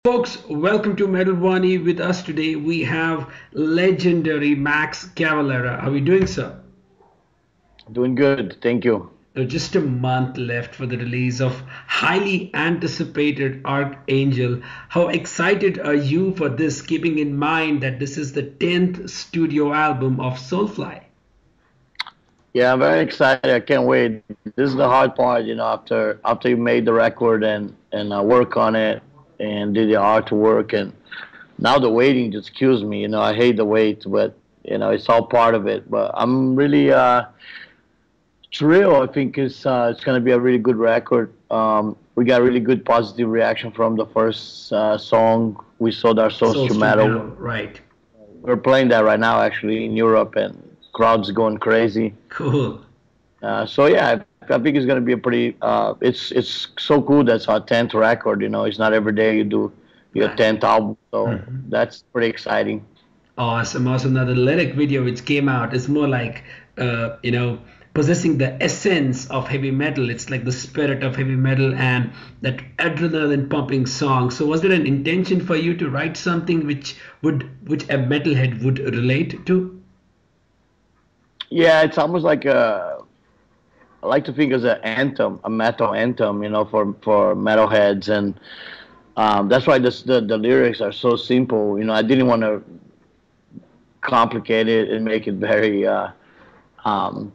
Folks, welcome to Metal Wani. With us today, we have legendary Max Cavalera. How are we doing, sir? Doing good, thank you. Just a month left for the release of highly anticipated Archangel. How excited are you for this, keeping in mind that this is the 10th studio album of Soulfly? Yeah, I'm very excited. I can't wait. This is the hard part, after you made the record and work on it and did the artwork, and now the waiting just kills me. I hate the wait, but it's all part of it. But I'm really thrilled. I think it's gonna be a really good record. We got really good positive reaction from the first song. We sold our souls to Souls to metal. Metal, right. We're playing that right now, actually, in Europe, and crowds going crazy. Cool. So yeah, I think it's gonna be a pretty. It's so cool. That's our 10th record. It's not every day you do your Nice. 10th album, so that's pretty exciting. Awesome, awesome. Now the lyric video which came out is more like, possessing the essence of heavy metal. It's like the spirit of heavy metal and that adrenaline pumping song. So was there an intention for you to write something which a metalhead would relate to? Yeah, it's almost like I like to think as an anthem, a metal anthem, for metalheads, and that's why the lyrics are so simple. I didn't want to complicate it and make it very um,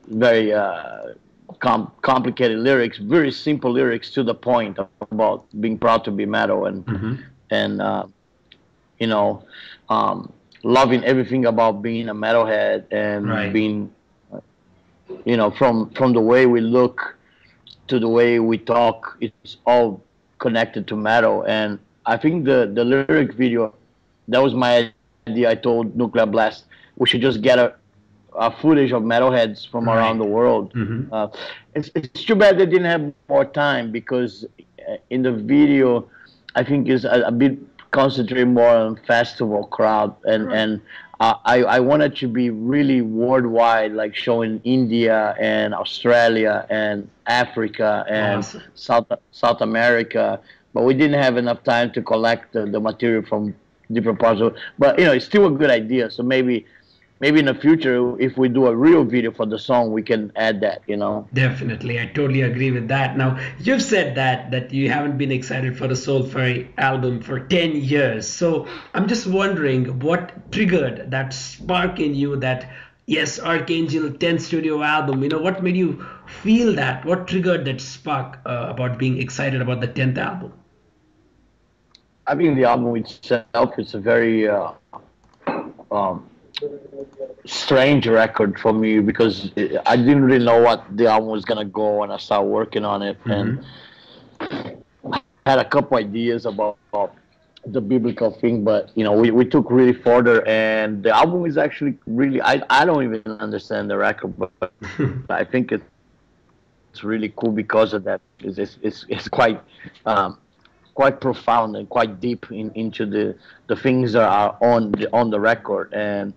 very complicated lyrics, very simple lyrics to the point about being proud to be metal and you know, loving everything about being a metalhead and Right. being, from the way we look to the way we talk, it's all connected to metal. And I think the lyric video, that was my idea. I told Nuclear Blast we should just get a footage of metalheads from around Right. the world. Hmm. It's too bad they didn't have more time, because in the video, I think is a bit concentrated more on festival crowd, and Right. I wanted to be really worldwide, like showing India and Australia and Africa and Awesome. South America, but we didn't have enough time to collect the material from different parts of. But it's still a good idea. So maybe in the future, if we do a real video for the song, we can add that. Definitely, I totally agree with that. Now, you've said that you haven't been excited for the Soulfly album for 10 years. So, I'm just wondering what triggered that spark in you that yes, Archangel 10th studio album, what made you feel that? What triggered that spark about being excited about the 10th album? I think the album itself is a very um, strange record for me, because I didn't really know what the album was gonna go when I started working on it, and Hmm. I had a couple ideas about the biblical thing, but we took really further, and the album is actually really, I don't even understand the record, but I think it's really cool because of that. It's quite quite profound and quite deep into the things that are on the record, and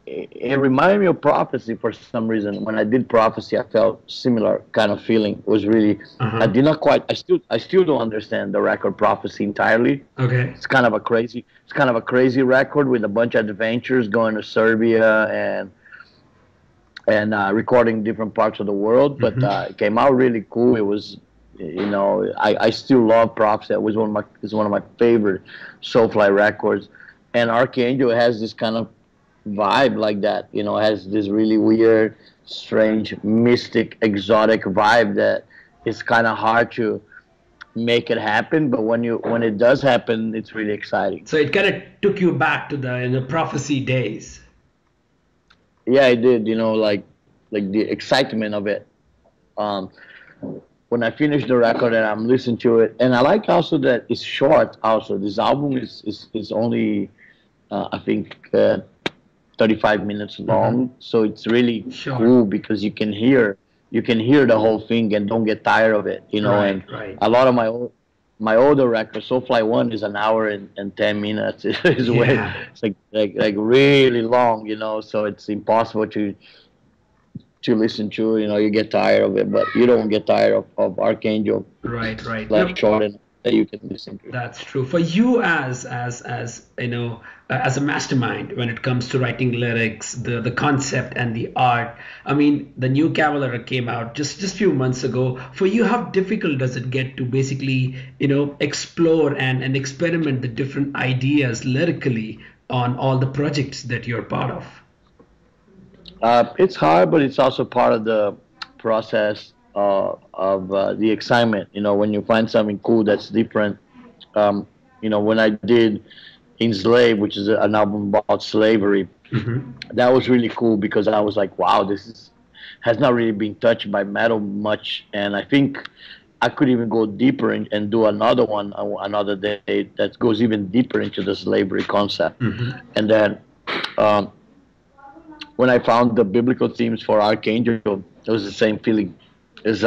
it reminded me of Prophecy for some reason. When I did Prophecy, I felt similar kind of feeling. It was really, I Uh-huh. did not quite, I still don't understand the record Prophecy entirely. Okay. It's kind of a crazy record with a bunch of adventures going to Serbia and recording different parts of the world. But Hmm. it came out really cool. It was, I still love Prophecy. It was one of my favorite Soulfly records. And Archangel has this kind of vibe like that. Has this really weird, strange, mystic, exotic vibe that is kind of hard to make it happen. But when it does happen, it's really exciting. So it kind of took you back to the prophecy days. Yeah, I did. Like the excitement of it. Um, when I finish the record and I'm listening to it, and I like also that it's short. Also, this album is only I think 35 minutes Hmm. long, so it's really Sure. cool because you can hear the whole thing and don't get tired of it. Right, And right. a lot of my older records, Soulfly One is an hour and 10 minutes. It's way Yeah. it's like really long. So it's impossible to listen to. You get tired of it, but you don't get tired of Archangel. Right, It's right. like Now, short. that you can listen to. That's true. For you as you know, as a mastermind when it comes to writing lyrics, the concept and the art. I mean, the new Cavalera came out just few months ago. For you, how difficult does it get to basically, you know, explore and experiment the different ideas lyrically on all the projects that you're part of? It's hard, but it's also part of the process of the excitement. You know, when you find something cool that's different. Um, you know, when I did Enslaved, which is an album about slavery, that was really cool because I was like, wow, this is has not really been touched by metal much, and I think I could even go deeper and do another one another day that goes even deeper into the slavery concept. And then um, when I found the biblical themes for Archangel, it was the same feeling. It's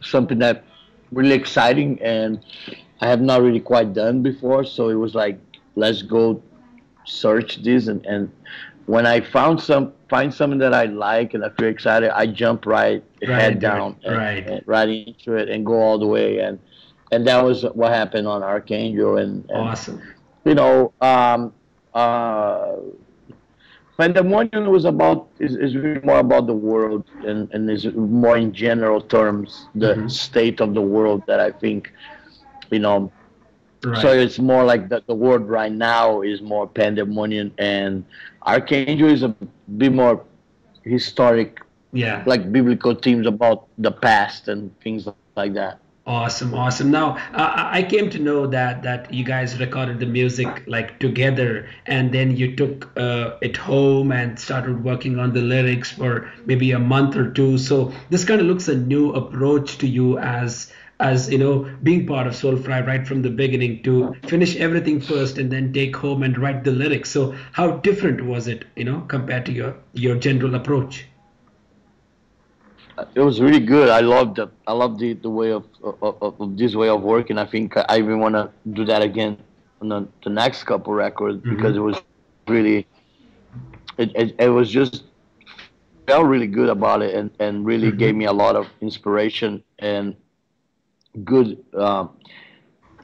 something that really exciting and I have not really quite done before. So it was like, let's go search this and when I find something that I like and I feel excited, I jump head down and right into it and go all the way and that was what happened on Archangel and Awesome. you know Pandemonium was about is really more about the world and is more in general terms the state of the world that I think you know. So it's more like the world right now is more pandemonium, and Archangel is a bit more historic, like biblical themes about the past and things like that. Awesome, awesome. Now, I came to know that you guys recorded the music like together, and then you took it home and started working on the lyrics for maybe a month or two. So this kind of looks a new approach to you as you know, being part of Soulfly right from the beginning to finish everything first and then take home and write the lyrics. So how different was it, you know, compared to your general approach? It was really good. I loved the way of this way of working. I think I even want to do that again on the next couple records because it was really it was just felt really good about it and really gave me a lot of inspiration and good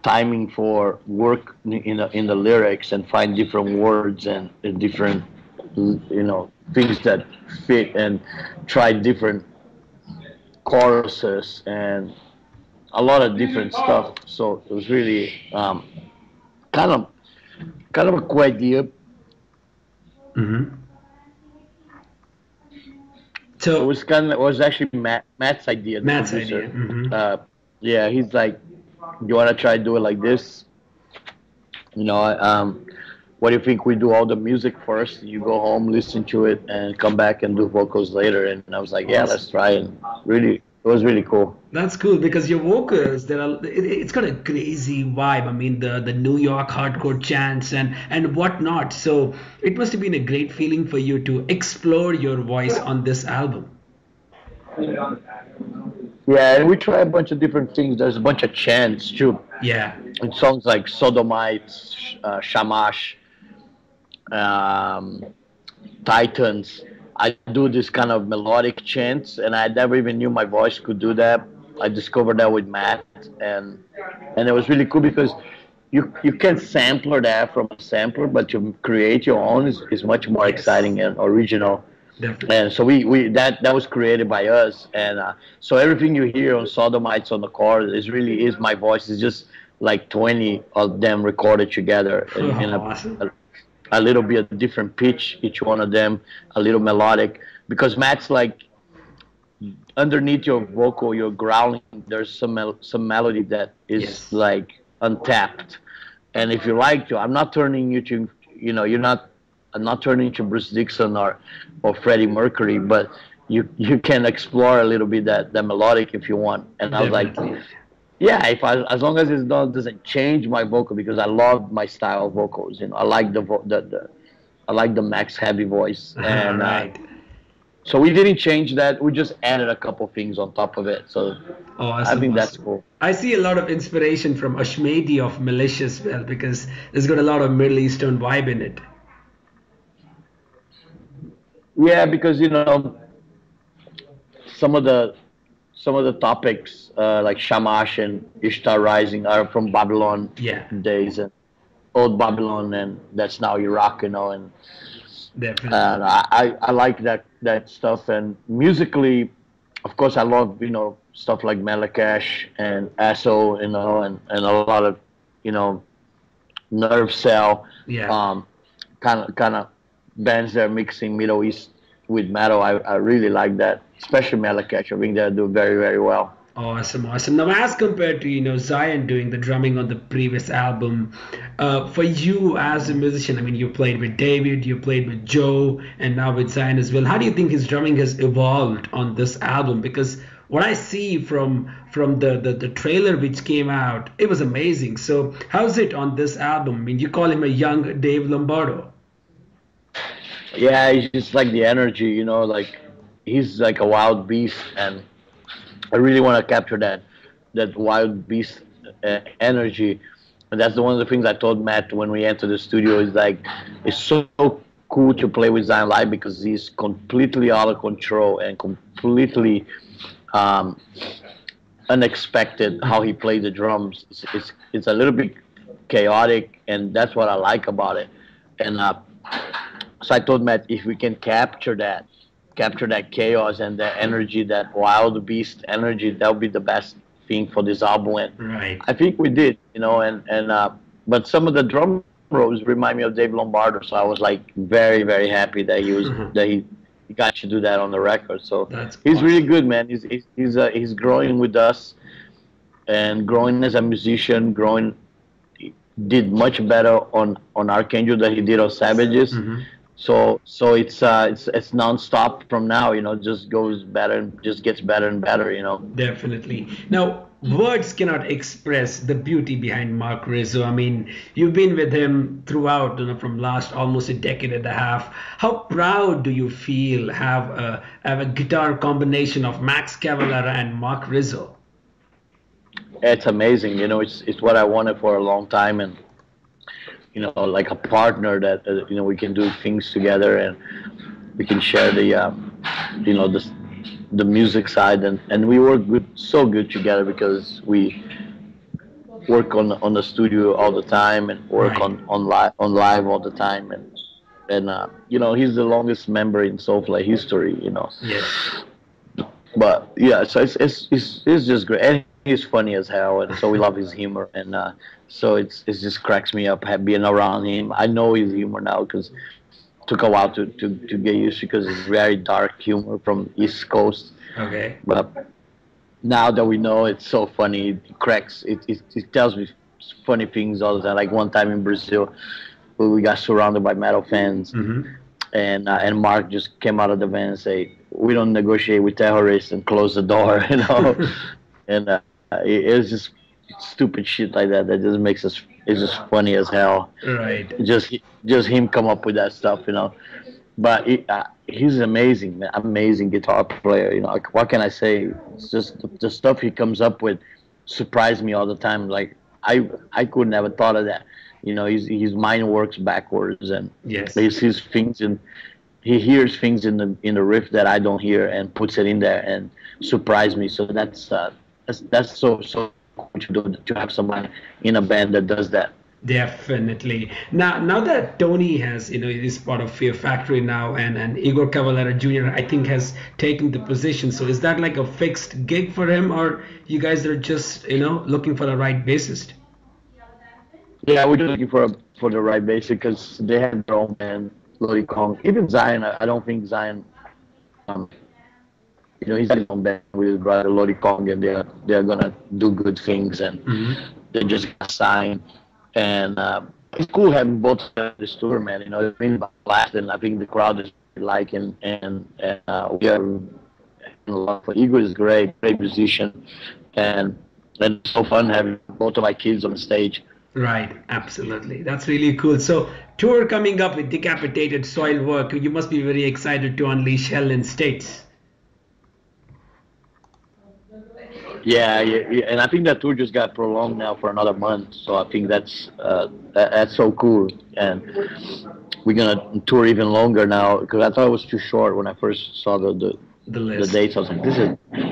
timing for work in the lyrics and find different words and different you know things that fit and try different choruses and a lot of different stuff. So it was really kind of a cool idea. So it was actually Matt's idea. Matt's idea. Yeah, he's like, "You want to try to do it like this? You know, what do you think we do all the music first? You go home, listen to it, and come back and do vocals later." And I was like, "Yeah, let's try." And really, it was really cool. That's cool because your vocals, it's got a crazy vibe. I mean, the New York hardcore chants and whatnot. So it must have been a great feeling for you to explore your voice on this album. Yeah, and we try a bunch of different things. There's a bunch of chants too. Yeah. And songs like Sodomites, Shamash, Titans. I do this kind of melodic chants, and I never even knew my voice could do that. I discovered that with Matt, and it was really cool because you can sampler that from a sampler, but to create your own is much more exciting and original. Definitely. And so we that was created by us, and so everything you hear on Sodomites on the chorus is my voice. It's just like 20 of them recorded together in a little bit of different pitch, each one of them a little melodic, because Matt's like underneath your vocal, your growling, there's some melody that is like untapped, and if you like to, I'm not turning you to, you know, I'm not turning to Bruce Dickinson or Freddie Mercury, but you can explore a little bit that melodic if you want. And I was like, yeah, as long as it doesn't change my vocal, because I love my style of vocals. You know, I like I like the Max heavy voice, and so we didn't change that. We just added a couple things on top of it. So I think that's cool. I see a lot of inspiration from Ashmedi of Militia as well, because it's got a lot of Middle Eastern vibe in it. Yeah, because you know some of the some of the topics like Shamash and Ishtar Rising are from Babylon Yeah, days and old Babylon, and that's now Iraq, and definitely. I like that stuff. And musically, of course, I love stuff like Malakesh and Asso, and a lot of you know Nerve Cell, Yeah. um, kind of bands that are mixing Middle East with metal. I really like that, especially Malakesh. I think they do very very well. Awesome, awesome. Now, as compared to Zion doing the drumming on the previous album, for you as a musician, I mean, you played with David, you played with Joe, and now with Zion as well. How do you think his drumming has evolved on this album? Because what I see from the trailer which came out, it was amazing. So, how's it on this album? I mean, you call him a young Dave Lombardo. Yeah, it's just like the energy, like he's like a wild beast, and I really want to capture that wild beast energy. And that's one of the things I told Matt when we entered the studio is like it's so cool to play with Zion live because he's completely out of control and completely um, unexpected how he plays the drums. It's a little bit chaotic, and that's what I like about it. And so I told Matt if we can capture that chaos and that energy, that wild beast energy, that would be the best thing for this album. And Right. I think we did, and but some of the drum rolls remind me of Dave Lombardo, so I was like very very happy that he got to do that on the record. So That's he's really awesome. good, man. He's growing with us and growing as a musician, growing did much better on Archangel than he did on Savages. Mhm. So it's nonstop from now. Just goes better and just gets better and better. Definitely. Now, words cannot express the beauty behind Marc Rizzo. I mean, you've been with him throughout, from last almost a decade and a half. How proud do you feel have a guitar combination of Max Cavalera and Marc Rizzo? It's amazing. It's what I wanted for a long time, and like a partner that we can do things together and we can share you know the the music side, and we work so good together because we work on the studio all the time and work Right. on live all the time, and he's the longest member in Soulfly history. Yes. But yeah, so it's just great, and he's funny as hell, and so we love his humor, and so it just cracks me up being around him. I know his humor now because took a while to get used to because it's very dark humor from East Coast, Okay. but now that we know it's so funny, it cracks. It tells me funny things all the time. Like one time in Brazil, we got surrounded by metal fans, Mm-hmm. and Mark just came out of the van and say, "We don't negotiate with terrorists," and close the door, and it's just stupid shit like that that just makes us. It's just funny as hell. Right. Just him come up with that stuff. But he's amazing, man. Amazing guitar player. Like, what can I say? It's just the stuff he comes up with surprised me all the time. Like I could never thought of that. His mind works backwards, and Yes. he sees things and he hears things in the riff that I don't hear and puts it in there and surprise me. So that's so cool to have someone in a band that does that. Definitely. Now that Tony has, is part of Fear Factory now, and Igor Cavalera Jr. I think has taken the position. So is that like a fixed gig for him, or you guys are just, looking for the right bassist? Yeah, we're just looking for the right basic because they have their own band, Lodi Kong. Even Zion, I don't think Zion. Um, he's got his own band with his brother Lodi Kong, and they're gonna do good things, and Hmm. they just got signed. And it's cool having both of this tour, man. It's been blast, and I think the crowd is liking, and we are having a lot of. Igor is great musician, and it's so fun having both of my kids on the stage. Right, absolutely. That's really cool. So, tour coming up with Decapitated, Soilwork. You must be very excited to unleash hell in States. Yeah, and I think that tour just got prolonged now for another month. So I think that's so cool, and we're gonna tour even longer now because I thought it was too short when I first saw The the list. dates. I was like,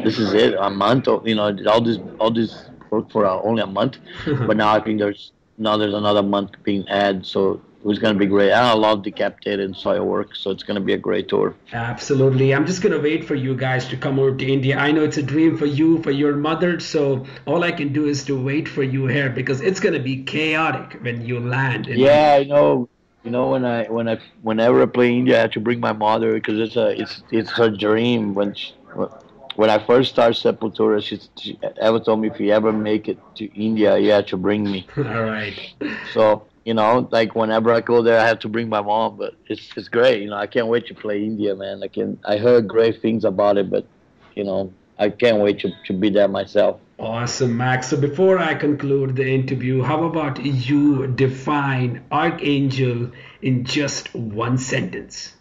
this is it. A month, you know, all this work for only a month, but now I think there's another month being added, so it's gonna be great. And I love Decapitated and Soilwork, so it's gonna be a great tour. Absolutely. I'm just gonna wait for you guys to come over to India. I know it's a dream for you, for your mother, so all I can do is to wait for you here because it's gonna be chaotic when you land in Yeah, India. I know. You know, whenever I play India, I have to bring my mother because it's her dream. When I first started Sepultura, she ever told me if you ever make it to India, you have to bring me. All right. So like whenever I go there, I have to bring my mom. But it's great. I can't wait to play India, man. I heard great things about it, but I can't wait to be there myself. Awesome, Max. So before I conclude the interview, how about you define Archangel in just one sentence?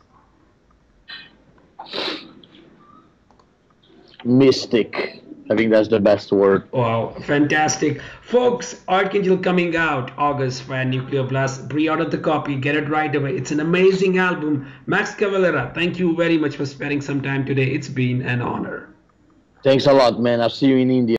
Mystic. I think that's the best word. Wow, fantastic. Folks, Archangel coming out August via Nuclear Blast. Pre-order the copy, get it right away. It's an amazing album. Max Cavalera, thank you very much for spending some time today. It's been an honor. Thanks a lot, man. I'll see you in India.